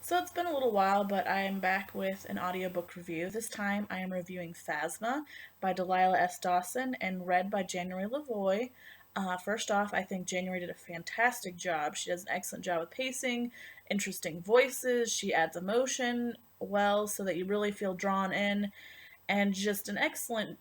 So it's been a little while, but I am back with an audiobook review. This time I am reviewing Phasma by Dalilah S Dawson and read by January LaVoy. First off, I think January did a fantastic job. She does an excellent job with pacing, interesting voices, she adds emotion well so that you really feel drawn in, and just an excellent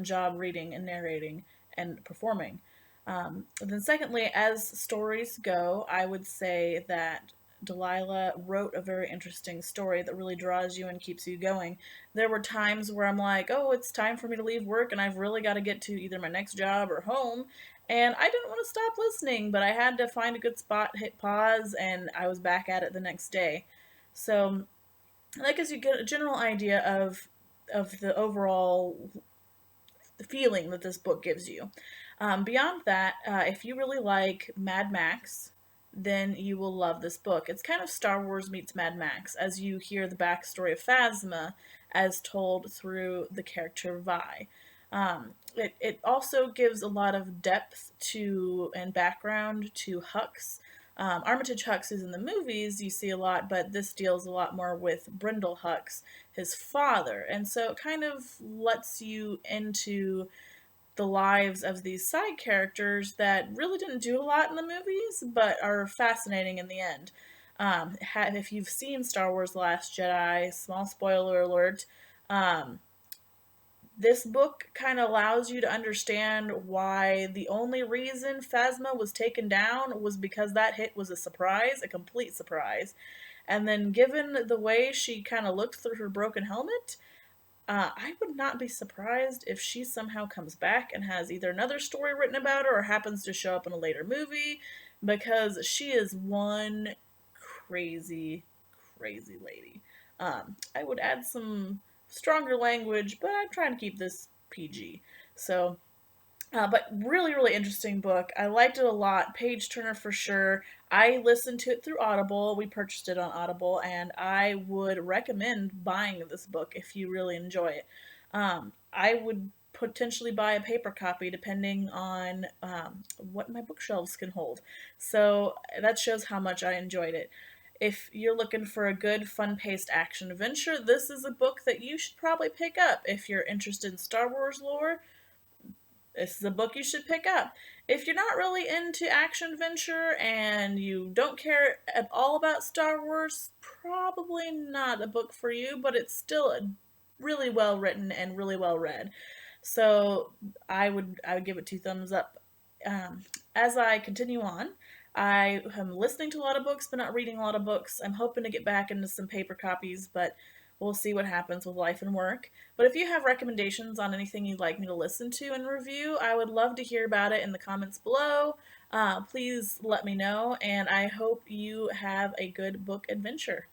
job reading and narrating and performing. Then, secondly, as stories go, I would say that Delilah wrote a very interesting story that really draws you and keeps you going. There were times where I'm like, oh, it's time for me to leave work and I've really got to get to either my next job or home. And I didn't want to stop listening, but I had to find a good spot, hit pause, and I was back at it the next day. So that gives you a general idea of the overall feeling that this book gives you. Beyond that, if you really like Mad Max, then you will love this book. It's kind of Star Wars meets Mad Max, as you hear the backstory of Phasma as told through the character Vi. It also gives a lot of depth to and background to Hux. Armitage Hux is in the movies, you see a lot, but this deals a lot more with Brindle Hux, his father. And so it kind of lets you into the lives of these side characters that really didn't do a lot in the movies, but are fascinating in the end. If you've seen Star Wars The Last Jedi, small spoiler alert, um, this book kind of allows you to understand why the only reason Phasma was taken down was because that hit was a surprise, a complete surprise. And then, given the way she kind of looked through her broken helmet, I would not be surprised if she somehow comes back and has either another story written about her or happens to show up in a later movie because she is one crazy, crazy lady. I would add some stronger language, but I'm trying to keep this PG. So, but really, really interesting book. I liked it a lot. Page turner for sure. I listened to it through Audible. We purchased it on Audible, and I would recommend buying this book if you really enjoy it. I would potentially buy a paper copy depending on what my bookshelves can hold. So that shows how much I enjoyed it. If you're looking for a good, fun paced action adventure, this is a book that you should probably pick up. If you're interested in Star Wars lore, this is a book you should pick up. If you're not really into action adventure and you don't care at all about Star Wars, probably not a book for you, but it's still really well written and really well read. So I would give it two thumbs up. Um, as I continue on, I am listening to a lot of books, but not reading a lot of books. I'm hoping to get back into some paper copies, but we'll see what happens with life and work. But if you have recommendations on anything you'd like me to listen to and review, I would love to hear about it in the comments below. Please let me know, and I hope you have a good book adventure.